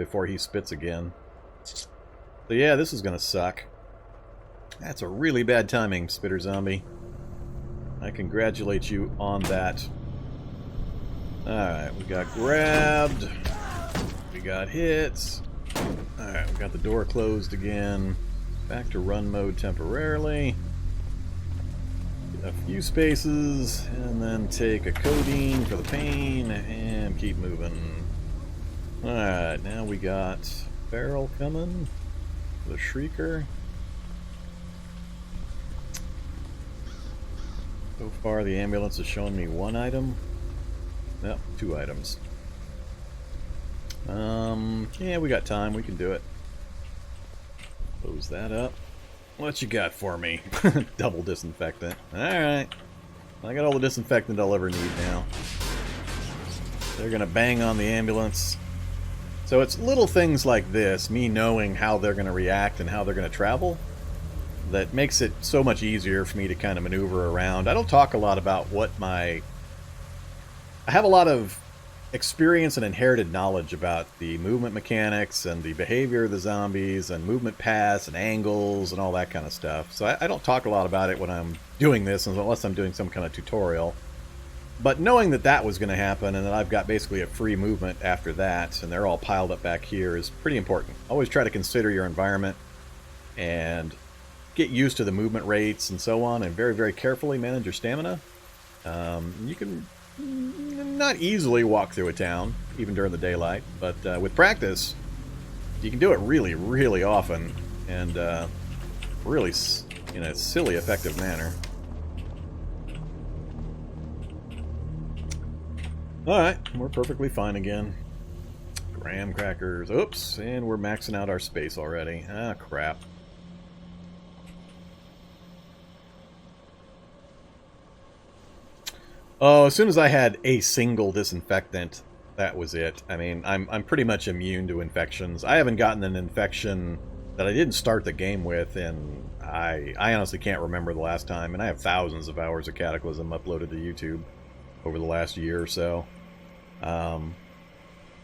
before he spits again. So yeah, this is going to suck. That's a really bad timing, Spitter Zombie. I congratulate you on that. Alright, we got grabbed. We got hits. Alright, we got the door closed again. Back to run mode temporarily. A few spaces, and then take a codeine for the pain, and keep moving. Alright, now we got Feral coming. The Shrieker. So far, the ambulance has shown me one item. No, 2 items. Yeah, we got time. We can do it. Close that up. What you got for me? Double disinfectant. Alright. I got all the disinfectant I'll ever need now. They're gonna bang on the ambulance. So it's little things like this, me knowing how they're gonna react and how they're gonna travel, that makes it so much easier for me to kind of maneuver around. I don't talk a lot about what my... I have a lot of experience and inherited knowledge about the movement mechanics and the behavior of the zombies and movement paths and angles and all that kind of stuff. So I don't talk a lot about it when I'm doing this unless I'm doing some kind of tutorial. But knowing that that was going to happen and that I've got basically a free movement after that and they're all piled up back here is pretty important. Always try to consider your environment and get used to the movement rates and so on, and very, very carefully manage your stamina. You can not easily walk through a town, even during the daylight, but with practice, you can do it really, really often, and really in a silly, effective manner. Alright, we're perfectly fine again. Graham crackers. Oops, and we're maxing out our space already. Ah, crap. Oh, as soon as I had a single disinfectant, that was it. I mean, I'm pretty much immune to infections. I haven't gotten an infection that I didn't start the game with, and I honestly can't remember the last time. And I have thousands of hours of Cataclysm uploaded to YouTube over the last year or so. So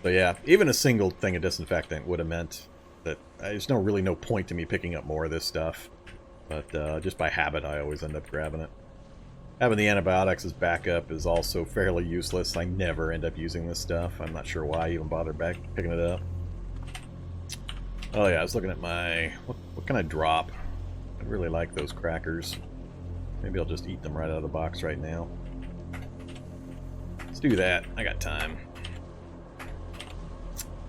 yeah, even a single thing of disinfectant would have meant that there's really no point to me picking up more of this stuff. But just by habit, I always end up grabbing it. Having the antibiotics as backup is also fairly useless. I never end up using this stuff. I'm not sure why I even bothered picking it up. Oh yeah, I was looking at my... What can I drop? I really like those crackers. Maybe I'll just eat them right out of the box right now. Let's do that. I got time.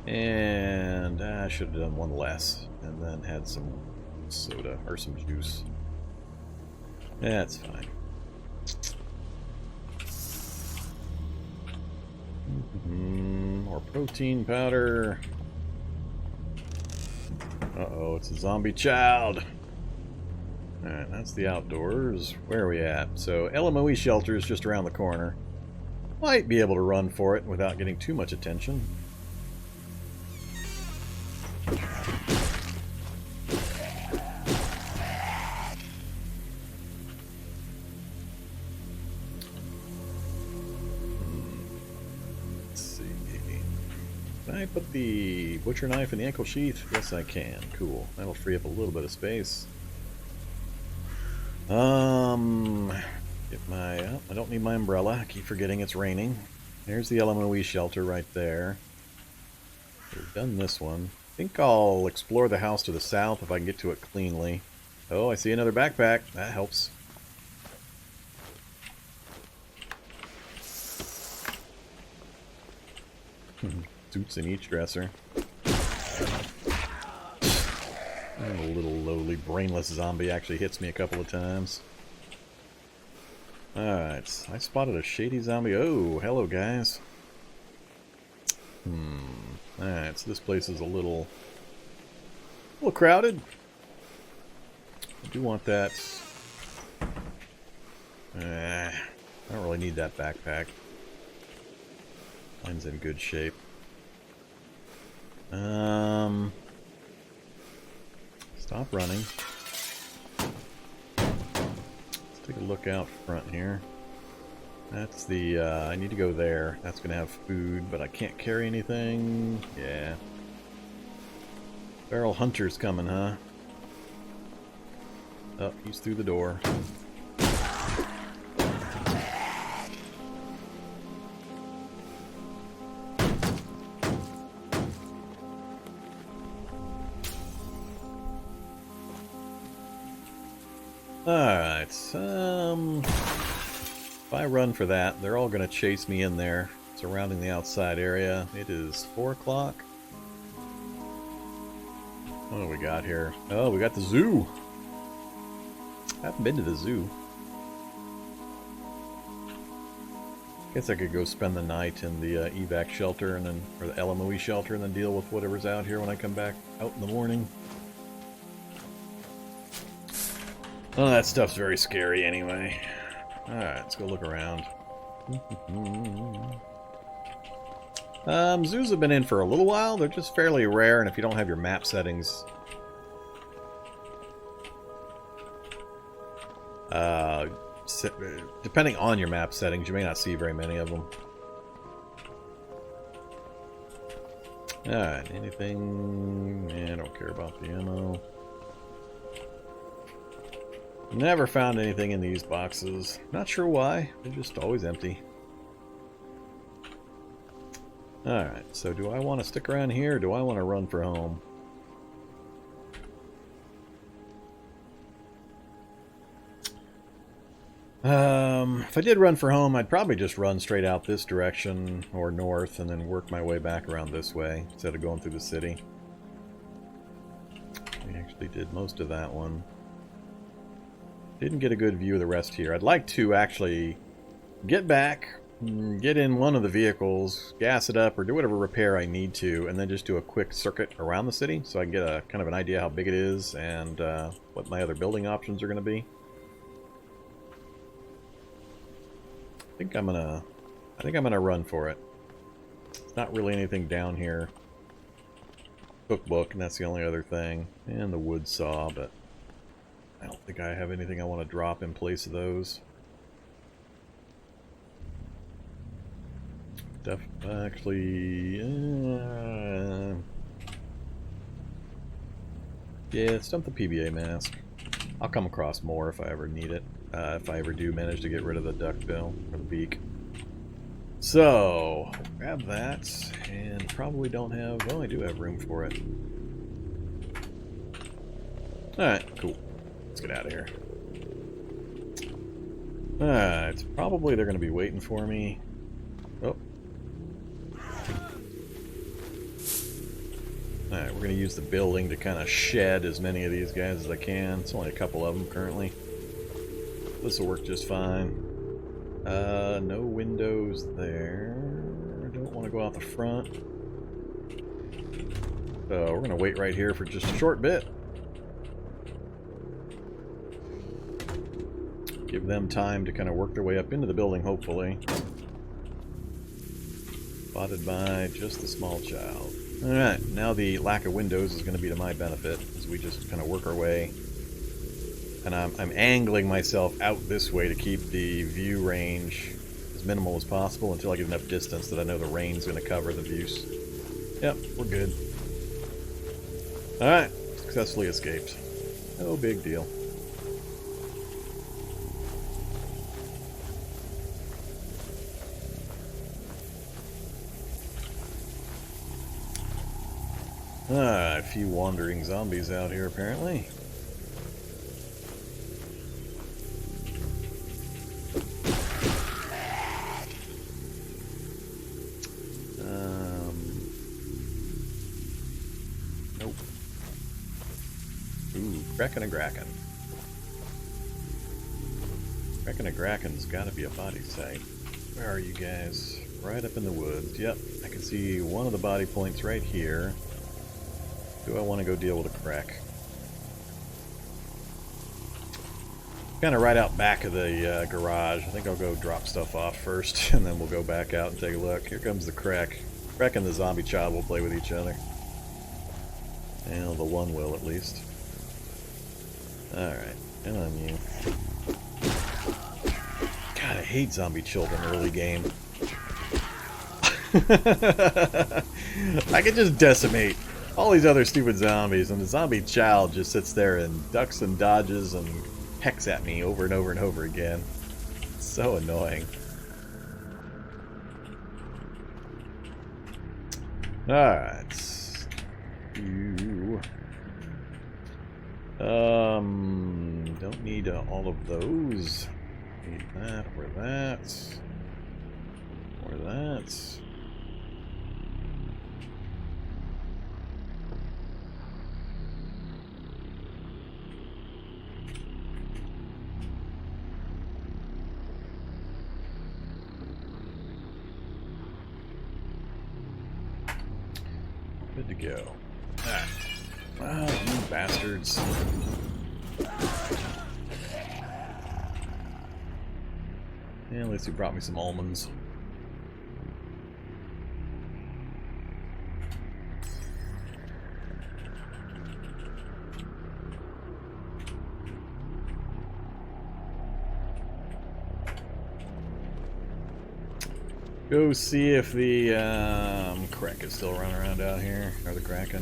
And I should have done one less. And then had some soda, or some juice. That's fine. More protein powder. Uh-oh, it's a zombie child. Alright, that's the outdoors. Where are we at? So, LMOE shelter is just around the corner. Might be able to run for it without getting too much attention. Can I put the butcher knife in the ankle sheath? Yes, I can. Cool. That'll free up a little bit of space. Get my... Oh, I don't need my umbrella. I keep forgetting it's raining. There's the LMOE shelter right there. We've done this one. I think I'll explore the house to the south if I can get to it cleanly. Oh, I see another backpack. That helps. Suits in each dresser. And a little lowly brainless zombie actually hits me a couple of times. Alright, I spotted a shady zombie. Oh, hello guys. Alright, so this place is a little crowded. I do want that. I don't really need that backpack. Mine's in good shape. Stop running. Let's take a look out front here. That's the, I need to go there. That's going to have food, but I can't carry anything. Yeah. Feral hunter's coming, huh? Oh, he's through the door. Alright, if I run for that, they're all going to chase me in there, surrounding the outside area. It is 4 o'clock. What do we got here? Oh, we got the zoo! I haven't been to the zoo. Guess I could go spend the night in the evac shelter, and then, or the LMOE shelter, and then deal with whatever's out here when I come back out in the morning. Oh, that stuff's very scary anyway. Alright, let's go look around. Zoos have been in for a little while. They're just fairly rare, and if you don't have your map settings... depending on your map settings, you may not see very many of them. Alright, anything... I don't care about the ammo. Never found anything in these boxes. Not sure why. They're just always empty. Alright, so do I want to stick around here or do I want to run for home? If I did run for home, I'd probably just run straight out this direction or north and then work my way back around this way instead of going through the city. We actually did most of that one. Didn't get a good view of the rest here. I'd like to actually get back, get in one of the vehicles, gas it up, or do whatever repair I need to, and then just do a quick circuit around the city so I can get a kind of an idea how big it is and what my other building options are going to be. I think I'm gonna run for it. It's not really anything down here. Cookbook, and that's the only other thing, and the wood saw, but I don't think I have anything I want to drop in place of those. Actually, yeah, let's dump the PBA mask. I'll come across more if I ever need it. If I ever do manage to get rid of the duckbill or the beak. So, grab that, and probably don't have, well, I do have room for it. Alright, cool. Let's get out of here. Alright, probably they're going to be waiting for me. Oh. Alright, we're going to use the building to kind of shed as many of these guys as I can. It's only a couple of them currently. This will work just fine. No windows there. Don't want to go out the front. So we're going to wait right here for just a short bit. Give them time to kind of work their way up into the building, hopefully. Spotted by just the small child. Alright, now the lack of windows is going to be to my benefit as we just kind of work our way. And I'm angling myself out this way to keep the view range as minimal as possible until I get enough distance that I know the rain's going to cover the views. Yep, we're good. Alright, successfully escaped. No big deal. A few wandering zombies out here apparently. Nope. Ooh, Kraken a Graken. Kraken a Graken's gotta be a body site. Where are you guys? Right up in the woods. Yep, I can see one of the body points right here. Do I want to go deal with a crack? Kind of right out back of the garage. I think I'll go drop stuff off first, and then we'll go back out and take a look. Here comes the crack. Crack and the zombie child will play with each other. Well, the one will at least. Alright, come on you. God, I hate zombie children early game. I could just decimate all these other stupid zombies, and the zombie child just sits there and ducks and dodges and pecks at me over and over and over again. It's so annoying. Alright. You. Don't need all of those. Need that, or that. Or that. Good to go. Ah. Oh, you bastards. Yeah, at least he brought me some almonds. Go see if the Crack is still running around out here, or the Kraken.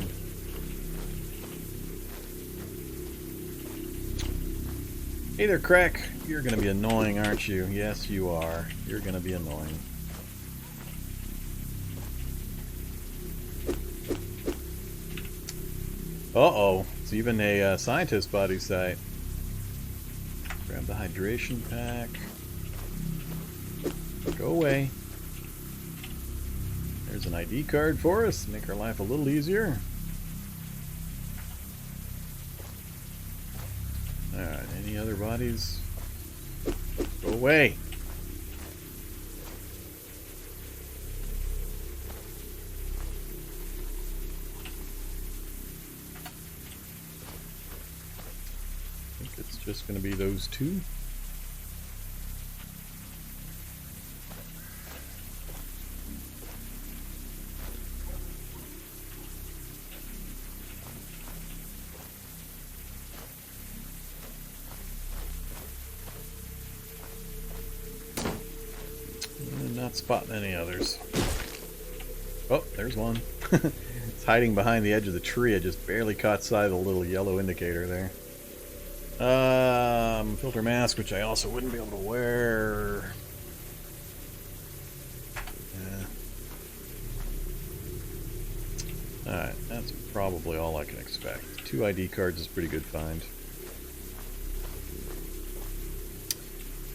Hey there, Crack. You're gonna be annoying, aren't you? Yes, you are. You're gonna be annoying. Uh-oh. It's even a scientist body site. Grab the hydration pack. Go away. There's an ID card for us. Make our life a little easier. Alright, any other bodies? Go away! I think it's just going to be those two. Not spotting any others. Oh, there's one. It's hiding behind the edge of the tree. I just barely caught sight of the little yellow indicator there. Filter mask, which I also wouldn't be able to wear. Yeah. Alright, that's probably all I can expect. 2 ID cards is a pretty good find.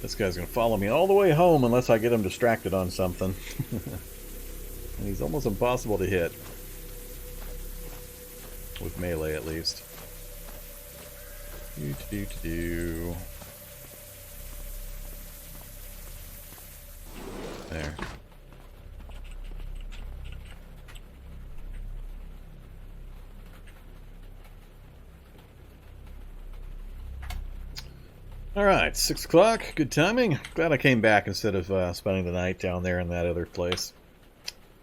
This guy's going to follow me all the way home unless I get him distracted on something. And he's almost impossible to hit. With melee, at least. Do. There. Alright, 6 o'clock. Good timing. Glad I came back instead of spending the night down there in that other place.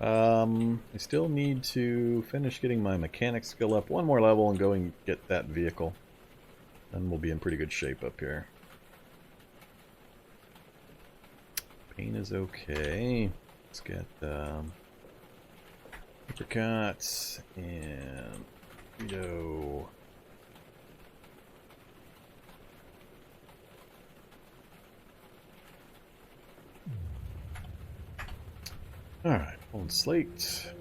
I still need to finish getting my mechanic skill up one more level and go and get that vehicle. Then we'll be in pretty good shape up here. Pain is okay. Let's get apricots and Cheeto. Alright, on slate.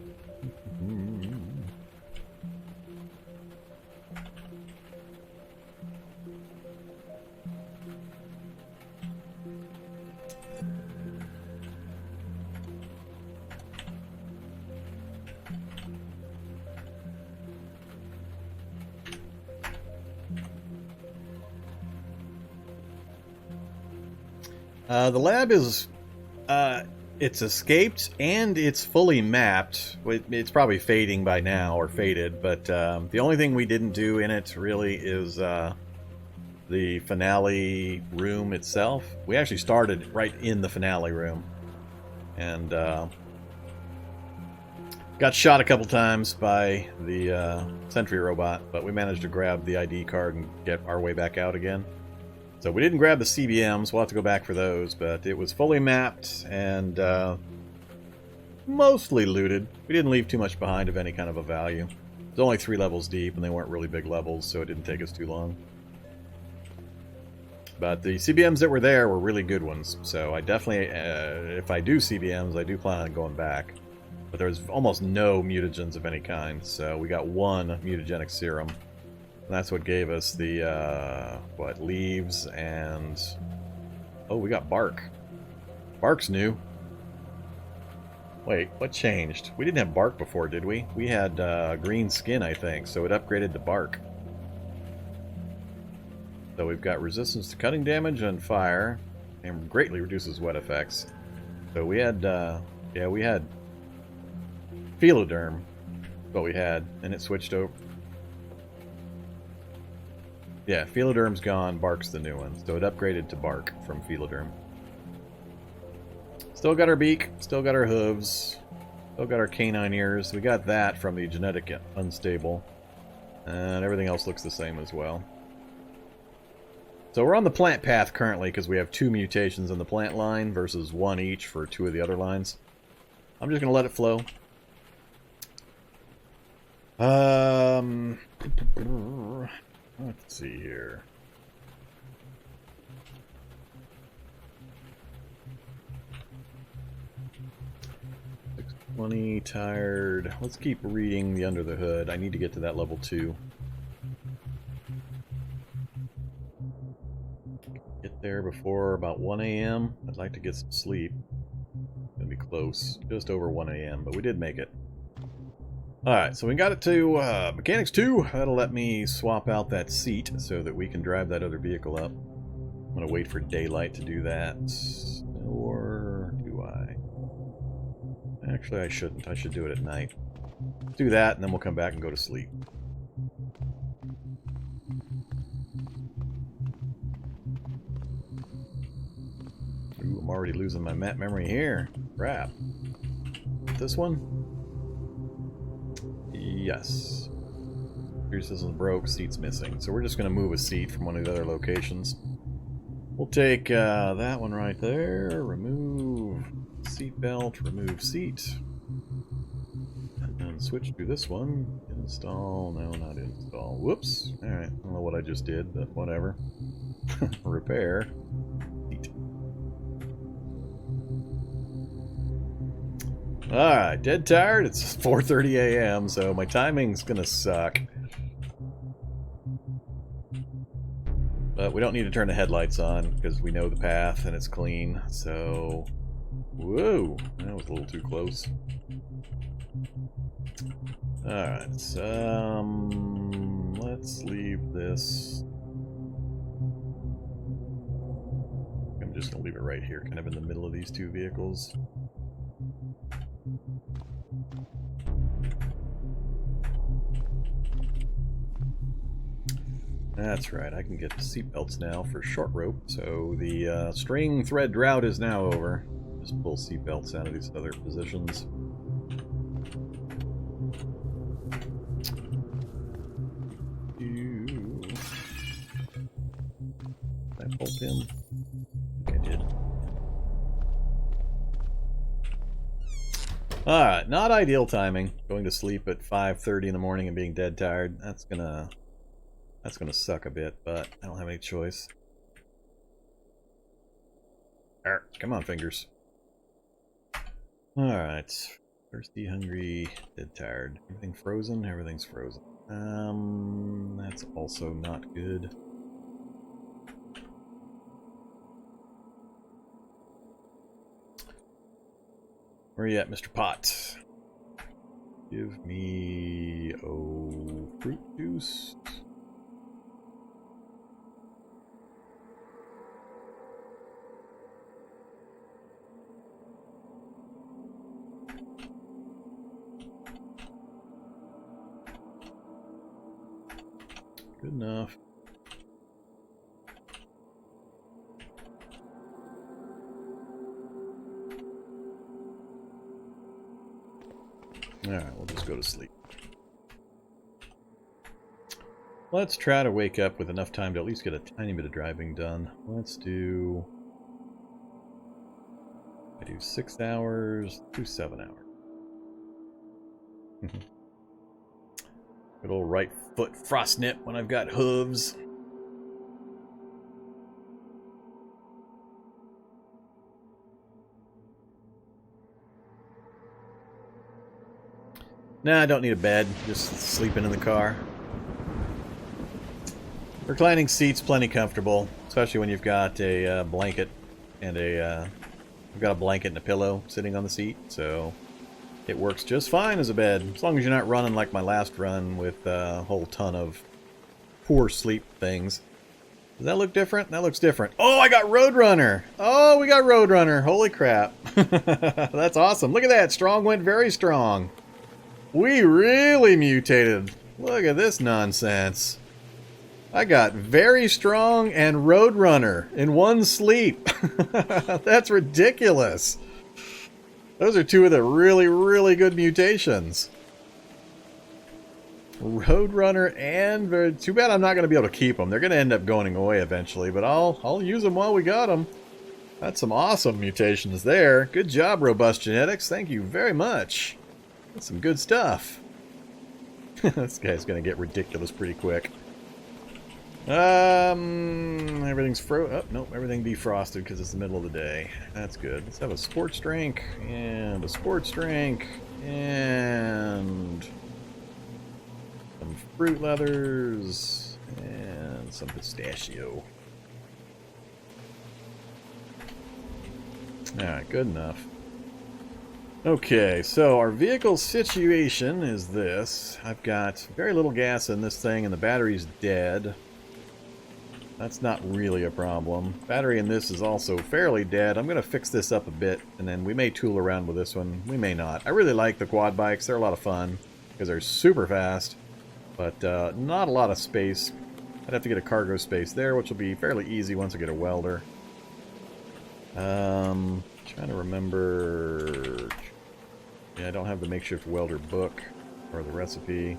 The lab is it's escaped and it's fully mapped. It's probably fading by now, or faded, but the only thing we didn't do in it really is the finale room itself. We actually started right in the finale room and got shot a couple times by the sentry robot, but we managed to grab the ID card and get our way back out again. So we didn't grab the CBMs, we'll have to go back for those, but it was fully mapped and mostly looted. We didn't leave too much behind of any kind of a value. It's only 3 levels deep, and they weren't really big levels, so it didn't take us too long. But the CBMs that were there were really good ones, so I definitely, if I do CBMs, I do plan on going back. But there was almost no mutagens of any kind, so we got 1 mutagenic serum. And that's what gave us the, leaves and... Oh, we got bark. Bark's new. Wait, what changed? We didn't have bark before, did we? We had green skin, I think, so it upgraded to bark. So we've got resistance to cutting damage and fire, and greatly reduces wet effects. So we had, yeah, we had Philoderm, what we had, and it switched over. Yeah, Philoderm's gone, Bark's the new one, so it upgraded to Bark from Philoderm. Still got our beak, still got our hooves, still got our canine ears. We got that from the genetic unstable, and everything else looks the same as well. So we're on the plant path currently because we have 2 mutations in the plant line versus 1 each for 2 of the other lines. I'm just going to let it flow. Let's see here. $620, tired. Let's keep reading the under the hood. I need to get to that level 2. Get there before about 1 a.m. I'd like to get some sleep. It's gonna be close. Just over 1 a.m., but we did make it. Alright, so we got it to Mechanics 2. That'll let me swap out that seat so that we can drive that other vehicle up. I'm going to wait for daylight to do that. Or do I? Actually, I shouldn't. I should do it at night. Do that, and then we'll come back and go to sleep. Ooh, I'm already losing my map memory here. Crap. This one? Yes. Gear system broke, seat's missing. So we're just going to move a seat from one of the other locations. We'll take that one right there. Remove seat belt, remove seat. And then switch to this one. Install, no, not install. Whoops. Alright, I don't know what I just did, but whatever. Repair. Seat. Alright, dead tired. It's 4:30 a.m., so my timing's gonna suck. But we don't need to turn the headlights on, because we know the path and it's clean, so... Whoa! That was a little too close. Alright, let's leave this... I'm just gonna leave it right here, kind of in the middle of these 2 vehicles. That's right, I can get the seatbelts now for short rope, so the string thread drought is now over. Just pull seatbelts out of these other positions. Did I pull him? I think I did. Alright, not ideal timing. Going to sleep at 5:30 in the morning and being dead tired. That's gonna suck a bit, but I don't have any choice. Come on, fingers. Alright. Thirsty, hungry, dead tired. Everything frozen? Everything's frozen. That's also not good. Where are you at, Mr. Pot? Give me... oh, fruit juice. Good enough. Alright, we'll just go to sleep. Let's try to wake up with enough time to at least get a tiny bit of driving done. Let's do... I do 6 hours, do 7 hours. Good old right foot frostnip when I've got hooves. Nah, I don't need a bed. Just sleeping in the car. Reclining seat's plenty comfortable, especially when you've got a blanket and you've got a blanket and a pillow sitting on the seat, so it works just fine as a bed, as long as you're not running like my last run with a whole ton of poor sleep things. Does that look different? That looks different. Oh, I got Roadrunner! Oh, we got Roadrunner! Holy crap! That's awesome! Look at that! Strong went very strong. We really mutated. Look at this nonsense. I got very strong and Roadrunner in one sleep. That's ridiculous. Those are two of the really, really good mutations. Roadrunner and very... Too bad I'm not going to be able to keep them. They're going to end up going away eventually, but I'll use them while we got them. That's some awesome mutations there. Good job, Robust Genetics. Thank you very much. That's some good stuff. This guy's going to get ridiculous pretty quick. Everything's oh, nope, everything defrosted because it's the middle of the day. That's good. Let's have a sports drink, and a sports drink, and some fruit leathers, and some pistachio. Alright, good enough. Okay, so our vehicle situation is this. I've got very little gas in this thing, and the battery's dead. That's not really a problem. Battery in this is also fairly dead. I'm going to fix this up a bit, and then we may tool around with this one. We may not. I really like the quad bikes. They're a lot of fun, because they're super fast, but not a lot of space. I'd have to get a cargo space there, which will be fairly easy once I get a welder. Trying to remember... Yeah, I don't have the makeshift welder book, or the recipe.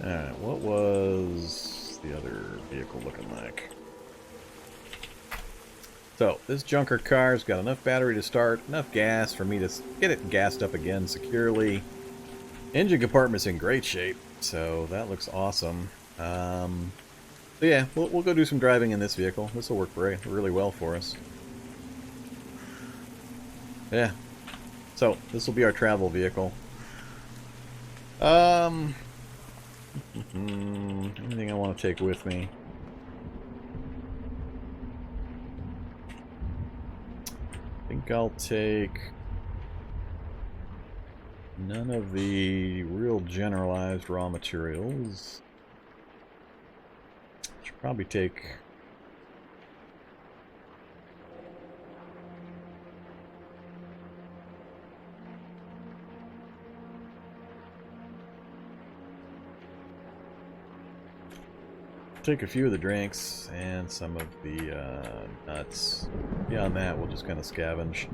Alright, what was the other vehicle looking like? So, this junker car's got enough battery to start, enough gas for me to get it gassed up again securely. Engine compartment's in great shape, so that looks awesome. So yeah, we'll go do some driving in this vehicle. This will work really well for us. Yeah. So, this will be our travel vehicle. Anything I want to take with me? I think I'll take none of the real generalized raw materials. Should probably take... Take a few of the drinks and some of the nuts. Beyond that, we'll just kind of scavenge.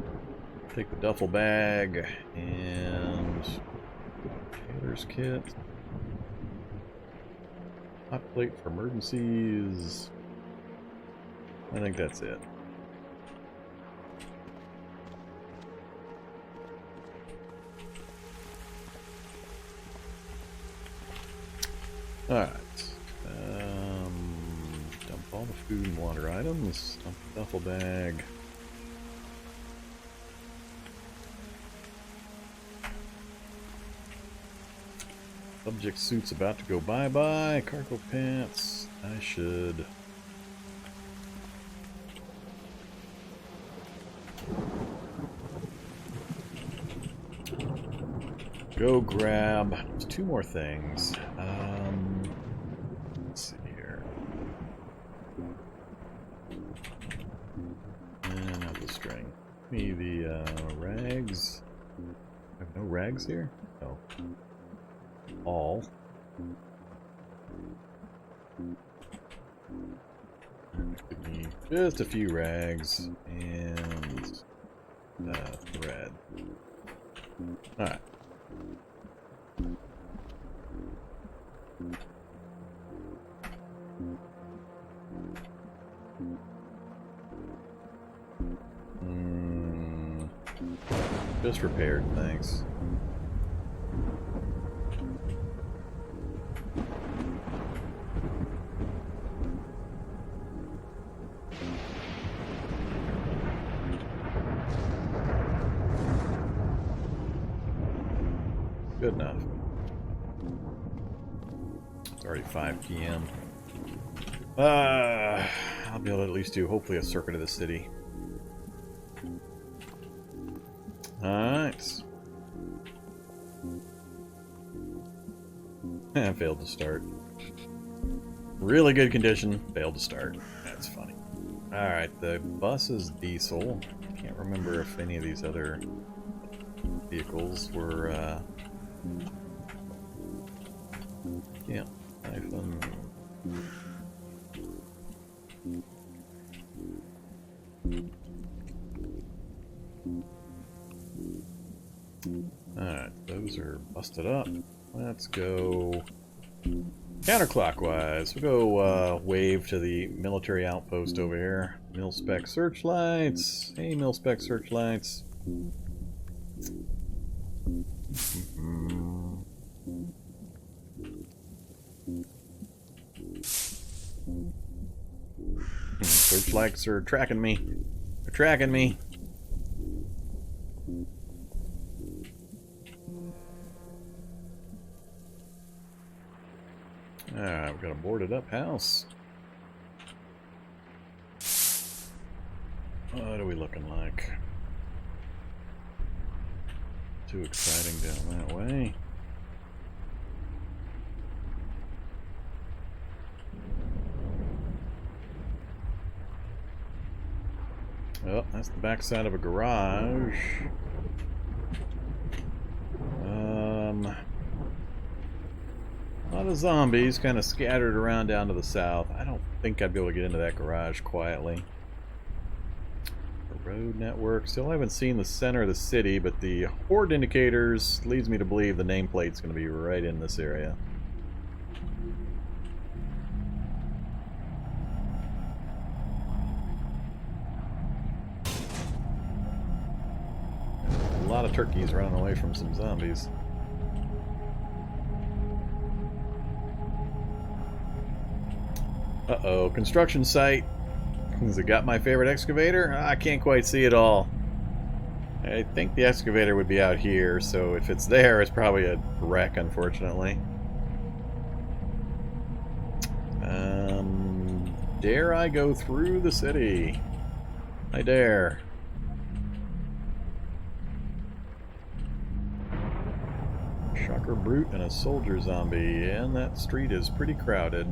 Take the duffel bag and tailor's kit. Hot plate for emergencies. I think that's it. Alright. Dump all the food and water items. Dump the duffel bag. Subject suit's about to go bye-bye. Cargo pants. I should... go grab... There's two more things. Let's see here. And not the string. Me the rags. I have no rags here? No. All. Give me just a few rags and thread. Alright. Just repaired, thanks. enough. It's already 5 p.m. I'll be able to at least do, hopefully, a circuit of the city. Alright. Failed to start. Really good condition, failed to start. That's funny. Alright, the bus is diesel. Can't remember if any of these other vehicles were, yeah, iPhone. Alright, those are busted up. Let's go counterclockwise. We'll go wave to the military outpost over here. Mil-spec searchlights. Hey, mil-spec searchlights. Searchlights are tracking me. They're tracking me. Alright, we've got a boarded up house. What are we looking like? Too exciting down that way. Oh, that's the backside of a garage. A lot of zombies kind of scattered around down to the south. I don't think I'd be able to get into that garage quietly. The road network. Still haven't seen the center of the city, but the horde indicators leads me to believe the nameplate's going to be right in this area. A lot of turkeys running away from some zombies. Uh-oh, construction site. Has it got my favorite excavator? I can't quite see it all. I think the excavator would be out here, so if it's there, it's probably a wreck, unfortunately. Dare I go through the city? I dare. Shocker brute and a soldier zombie, and that street is pretty crowded.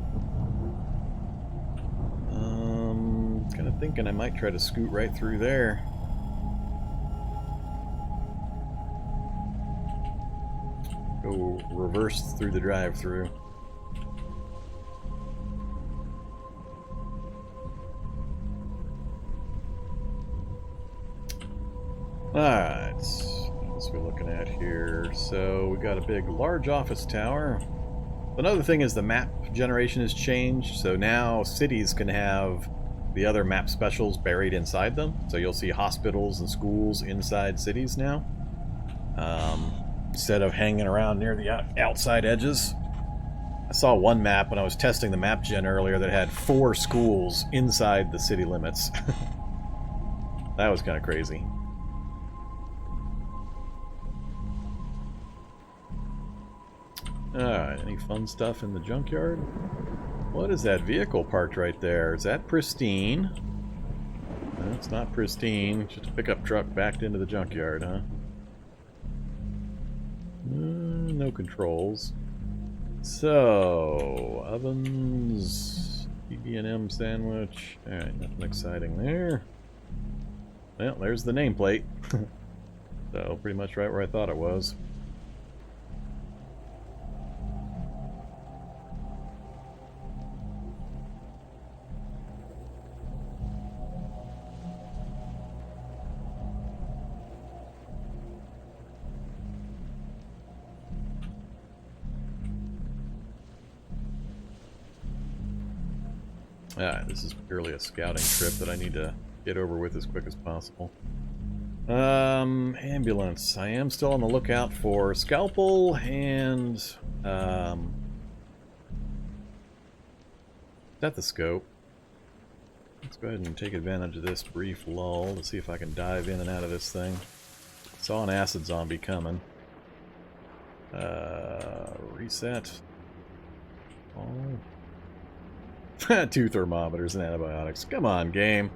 Kind of thinking I might try to scoot right through there. Go reverse through the drive-through. Alright, what else are we looking at here? So we got a big, large office tower. Another thing is the map generation has changed, so now cities can have the other map specials buried inside them. So you'll see hospitals and schools inside cities now, instead of hanging around near the outside edges. I saw one map when I was testing the map gen earlier that had 4 schools inside the city limits. That was kind of crazy. Alright, any fun stuff in the junkyard? What is that vehicle parked right there? Is that pristine? No, it's not pristine. Just a pickup truck backed into the junkyard, huh? No controls. So, ovens, PB&M sandwich. Alright, nothing exciting there. Well, there's the nameplate. So, pretty much right where I thought it was. This is purely a scouting trip that I need to get over with as quick as possible. Ambulance. I am still on the lookout for Scalpel and stethoscope. Let's go ahead and take advantage of this brief lull to see if I can dive in and out of this thing. Saw an acid zombie coming. Reset. Oh. 2 thermometers and antibiotics. Come on, game.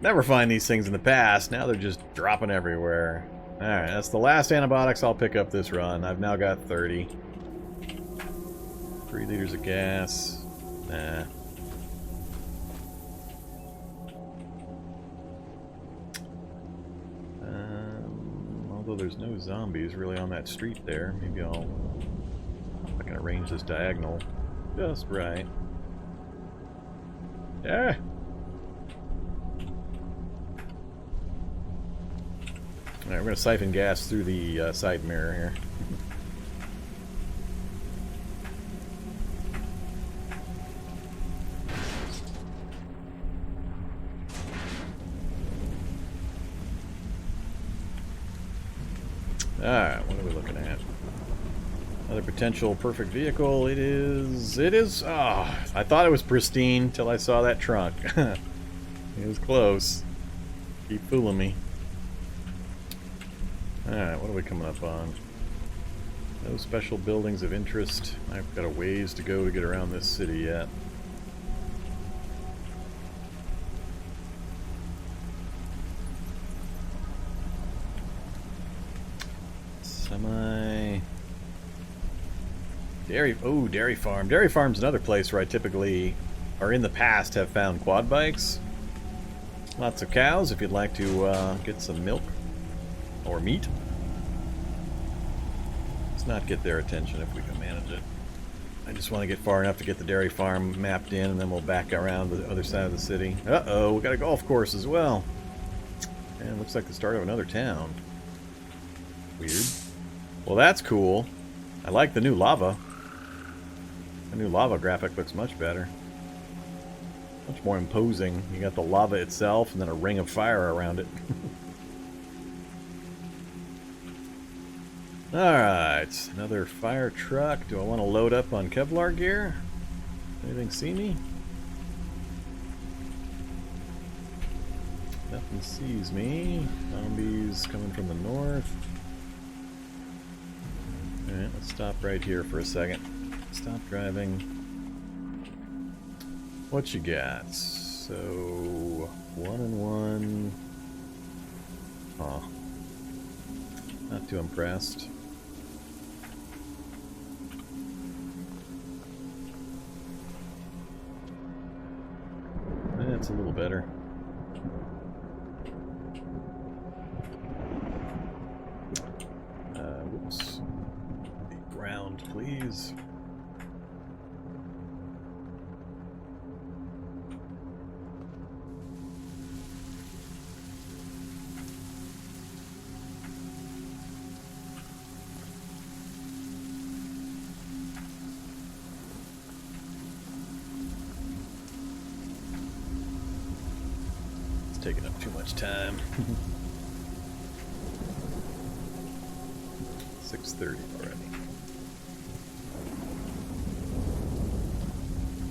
Never find these things in the past. Now they're just dropping everywhere. Alright, that's the last antibiotics I'll pick up this run. I've now got 30. 3 liters of gas. Nah. Although there's no zombies really on that street there, maybe I can arrange this diagonal just right. Yeah. Alright, we're going to siphon gas through the side mirror here. Alright, what are we looking at? Another potential perfect vehicle. It is... Oh, I thought it was pristine till I saw that trunk. It was close. Keep fooling me. Alright, what are we coming up on? No special buildings of interest. I've got a ways to go to get around this city yet. Dairy farm. Dairy farm's another place where I typically, or in the past, have found quad bikes. Lots of cows if you'd like to get some milk or meat. Let's not get their attention if we can manage it. I just want to get far enough to get the dairy farm mapped in, and then we'll back around to the other side of the city. Uh-oh, we got a golf course as well. And it looks like the start of another town. Weird. Well, that's cool. I like the new lava. The new lava graphic looks much better. Much more imposing. You got the lava itself and then a ring of fire around it. Alright, another fire truck. Do I want to load up on Kevlar gear? Anything see me? Nothing sees me. Zombies coming from the north. Alright, let's stop right here for a second. Stop driving. What you got? So, 1 and 1. Huh. Not too impressed. That's a little better. Whoops. The ground, please. Taking up too much time. 6:30 already.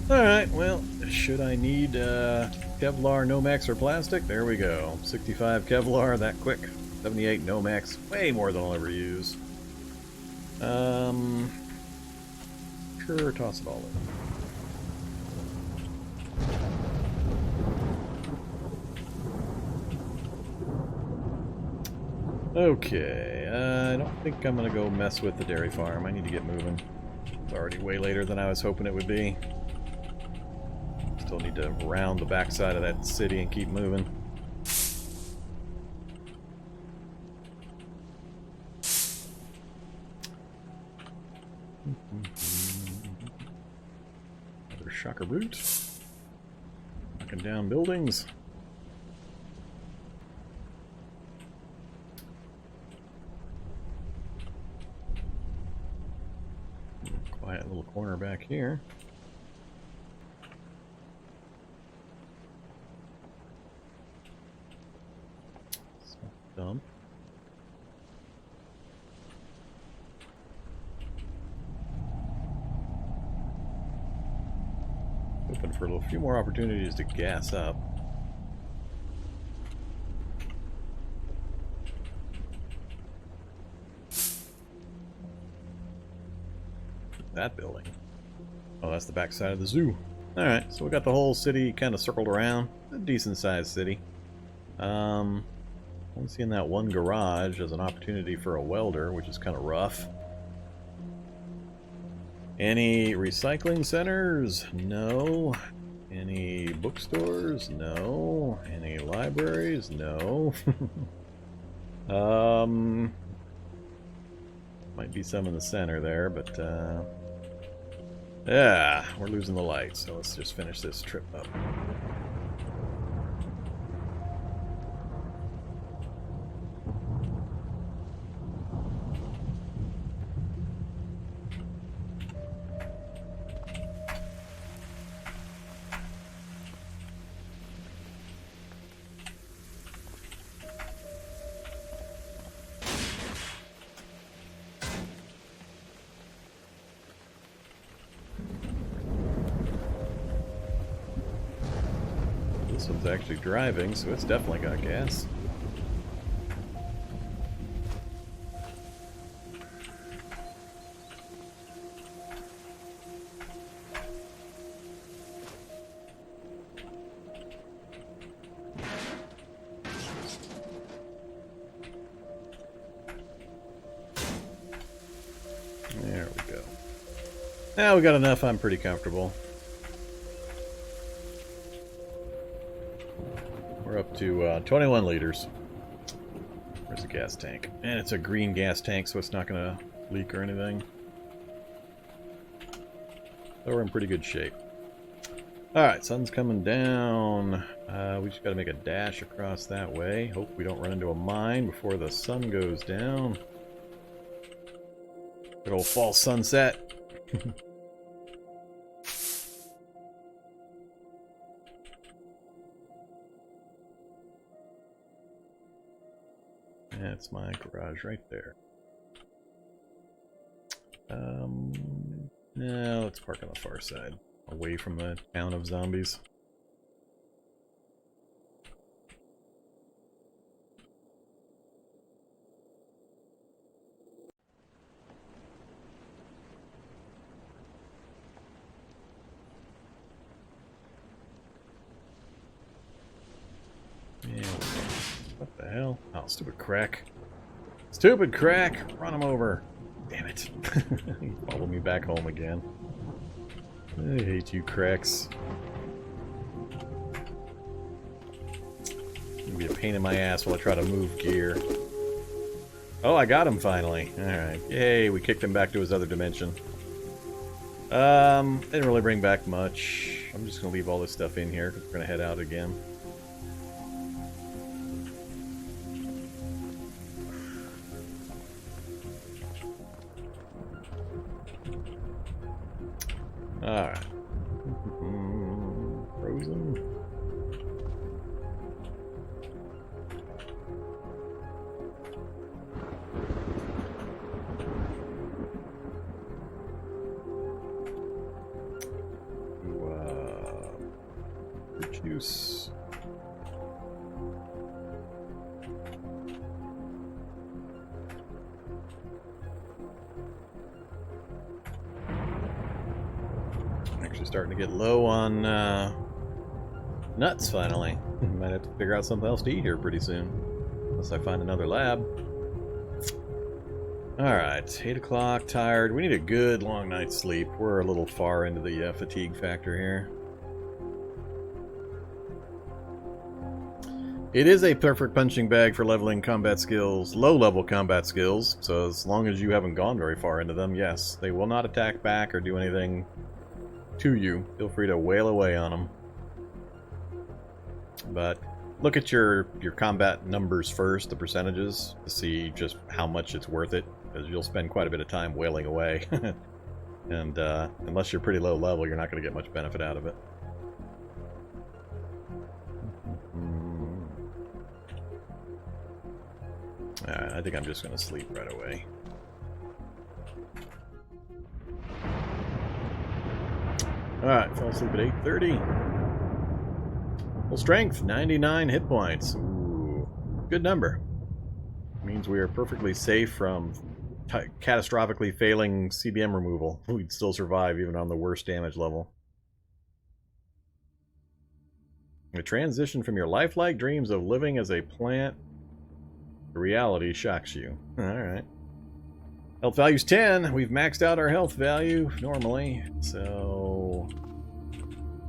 Alright, well, should I need Kevlar, Nomex, or plastic? There we go. 65 Kevlar, that quick. 78 Nomex, way more than I'll ever use. Sure, toss it all in. Okay, I don't think I'm gonna go mess with the dairy farm. I need to get moving. It's already way later than I was hoping it would be. Still need to round the backside of that city and keep moving. Another shocker boot. Knocking down buildings. Quiet little corner back here. Dump. Open for a few more opportunities to gas up. that building? Oh, that's the backside of the zoo. Alright, so we got the whole city kind of circled around. A decent sized city. Only seeing that one garage as an opportunity for a welder, which is kind of rough. Any recycling centers? No. Any bookstores? No. Any libraries? No. Might be some in the center there, but yeah, we're losing the light, so let's just finish this trip up. This one's actually driving, so it's definitely got gas. There we go. Now we got enough, I'm pretty comfortable. We're up to 21 liters. Where's the gas tank? And it's a green gas tank, so it's not going to leak or anything. So we're in pretty good shape. Alright, sun's coming down. We just got to make a dash across that way. Hope we don't run into a mine before the sun goes down. Good old false sunset. That's my garage right there. No, let's park on the far side, away from the town of zombies. Yeah, what the hell? Oh, stupid crack. Stupid crack! Run him over. Damn it. He followed me back home again. I hate you, cracks. It'll be a pain in my ass while I try to move gear. Oh, I got him finally. Alright. Yay, we kicked him back to his other dimension. Didn't really bring back much. I'm just gonna leave all this stuff in here because we're gonna head out again. Alright. Frozen. Juice. Actually starting to get low on nuts finally. Might have to figure out something else to eat here pretty soon. Unless I find another lab. Alright, 8 o'clock, tired. We need a good long night's sleep. We're a little far into the fatigue factor here. It is a perfect punching bag for leveling combat skills, low-level combat skills, so as long as you haven't gone very far into them, yes, they will not attack back or do anything to you. Feel free to wail away on them. But look at your combat numbers first, the percentages, to see just how much it's worth it, because you'll spend quite a bit of time wailing away. And unless you're pretty low level, you're not going to get much benefit out of it. Alright, I think I'm just going to sleep right away. Alright, fell asleep at 8:30. Full strength, 99 hit points. Ooh, good number. Means we are perfectly safe from catastrophically failing CBM removal, we'd still survive even on the worst damage level. The transition from your lifelike dreams of living as a plant to reality shocks you. Alright. Health value's 10. We've maxed out our health value normally, so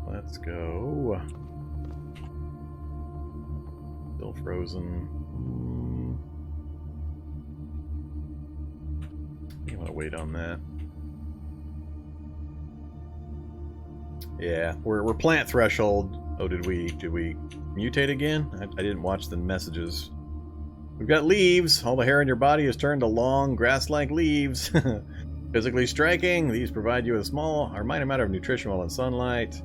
let's go. Still frozen. You want to wait on that? Yeah, we're plant threshold. Oh, did we mutate again? I didn't watch the messages. We've got leaves. All the hair in your body is turned to long, grass-like leaves. Physically striking, these provide you with a small or minor amount of nutrition while in sunlight.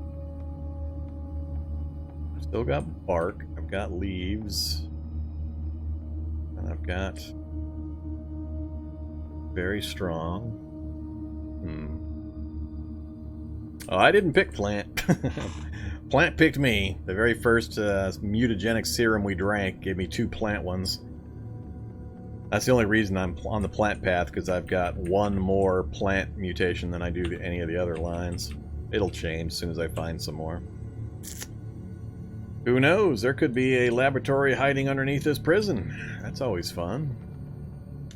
I've still got bark. I've got leaves. And I've got very strong. Oh, I didn't pick plant. Plant picked me. The very first mutagenic serum we drank gave me 2 plant ones. That's the only reason I'm on the plant path, because I've got 1 more plant mutation than I do to any of the other lines. It'll change as soon as I find some more. Who knows? There could be a laboratory hiding underneath this prison. That's always fun.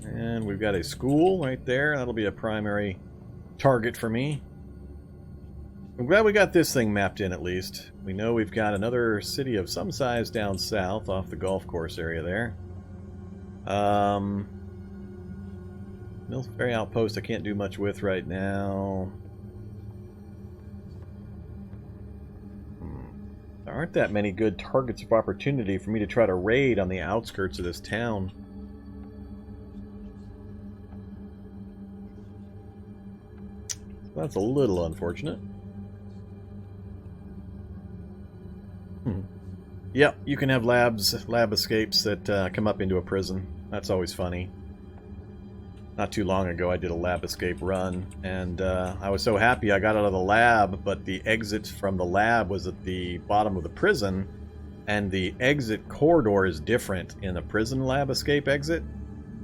And we've got a school right there. That'll be a primary target for me. I'm glad we got this thing mapped in at least. We know we've got another city of some size down south off the golf course area there. Military outpost I can't do much with right now. There aren't that many good targets of opportunity for me to try to raid on the outskirts of this town. That's a little unfortunate. Yep, you can have lab escapes that come up into a prison. That's always funny. Not too long ago I did a lab escape run, and I was so happy I got out of the lab, but the exit from the lab was at the bottom of the prison, and the exit corridor is different in the prison lab escape exit.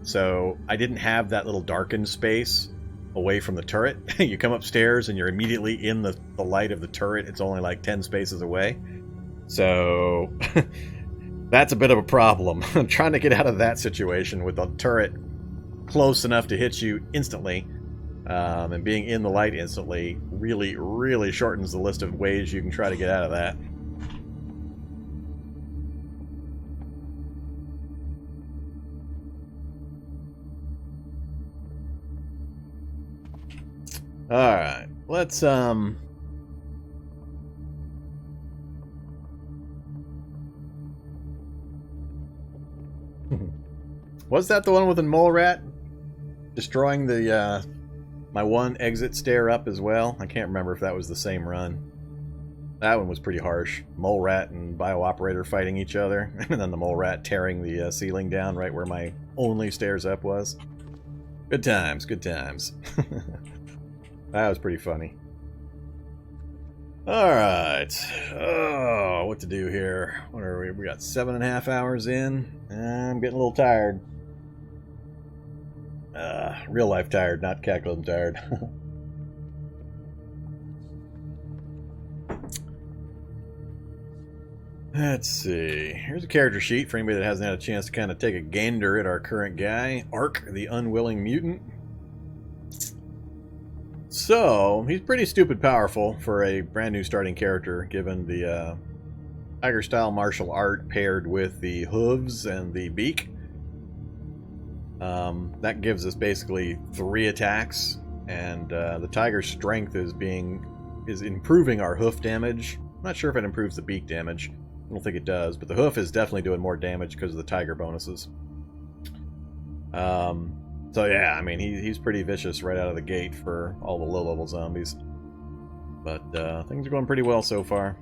So I didn't have that little darkened space away from the turret. You come upstairs and you're immediately in the light of the turret. It's only like 10 spaces away. So that's a bit of a problem. I'm trying to get out of that situation with the turret close enough to hit you instantly, and being in the light instantly really, really shortens the list of ways you can try to get out of that. Alright, let's was that the one with the mole rat destroying the my one exit stair up as well? I can't remember if that was the same run. That one was pretty harsh. Mole rat and bio operator fighting each other, and then the mole rat tearing the ceiling down right where my only stairs up was. Good times, good times. That was pretty funny. Alright. Oh, what to do here? What are we? We got 7.5 hours in. I'm getting a little tired. Real life tired, not Cataclysm tired. Let's see. Here's a character sheet for anybody that hasn't had a chance to kind of take a gander at our current guy. Ark, the Unwilling Mutant. So, he's pretty stupid powerful for a brand new starting character, given the tiger-style martial art paired with the hooves and the beak. That gives us basically 3 attacks, and the tiger's strength is improving our hoof damage. I'm not sure if it improves the beak damage. I don't think it does, but the hoof is definitely doing more damage because of the tiger bonuses. So yeah, I mean, he's pretty vicious right out of the gate for all the low-level zombies. But things are going pretty well so far.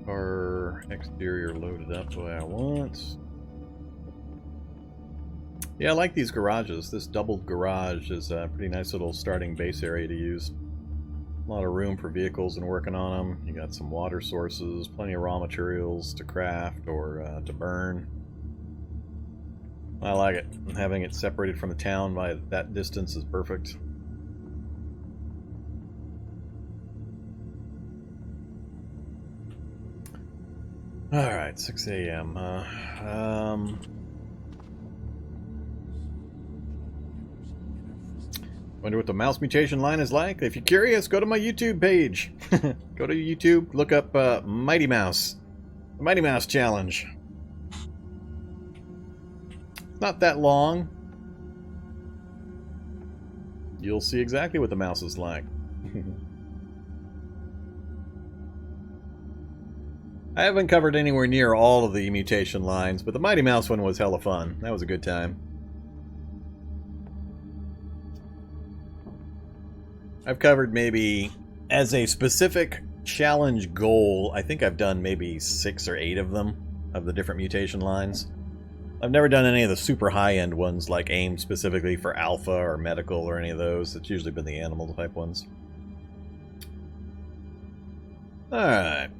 Our exterior loaded up the way I want. Yeah, I like these garages. This doubled garage is a pretty nice little starting base area to use. A lot of room for vehicles and working on them. You got some water sources, plenty of raw materials to craft or to burn. I like it. Having it separated from the town by that distance is perfect. Alright, 6 a.m. Wonder what the mouse mutation line is like? If you're curious, go to my YouTube page. Go to YouTube, look up Mighty Mouse. The Mighty Mouse Challenge. Not that long. You'll see exactly what the mouse is like. I haven't covered anywhere near all of the mutation lines, but the Mighty Mouse one was hella fun. That was a good time. I've covered maybe, as a specific challenge goal, I think I've done maybe 6 or 8 of them, of the different mutation lines. I've never done any of the super high-end ones, like aimed specifically for alpha or medical or any of those. It's usually been the animal type ones. Alright.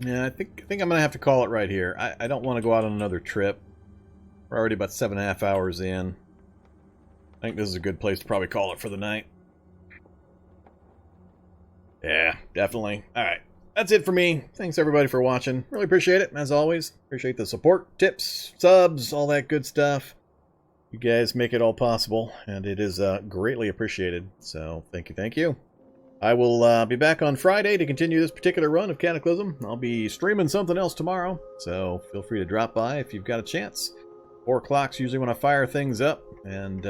Yeah, I think I'm gonna have to call it right here. I don't want to go out on another trip. We're already about 7.5 hours in. I think this is a good place to probably call it for the night. Yeah, definitely. Alright, that's it for me. Thanks everybody for watching. Really appreciate it, as always. Appreciate the support, tips, subs, all that good stuff. You guys make it all possible, and it is greatly appreciated. So, thank you, thank you. I will be back on Friday to continue this particular run of Cataclysm. I'll be streaming something else tomorrow, so feel free to drop by if you've got a chance. 4 o'clock's usually when I fire things up, and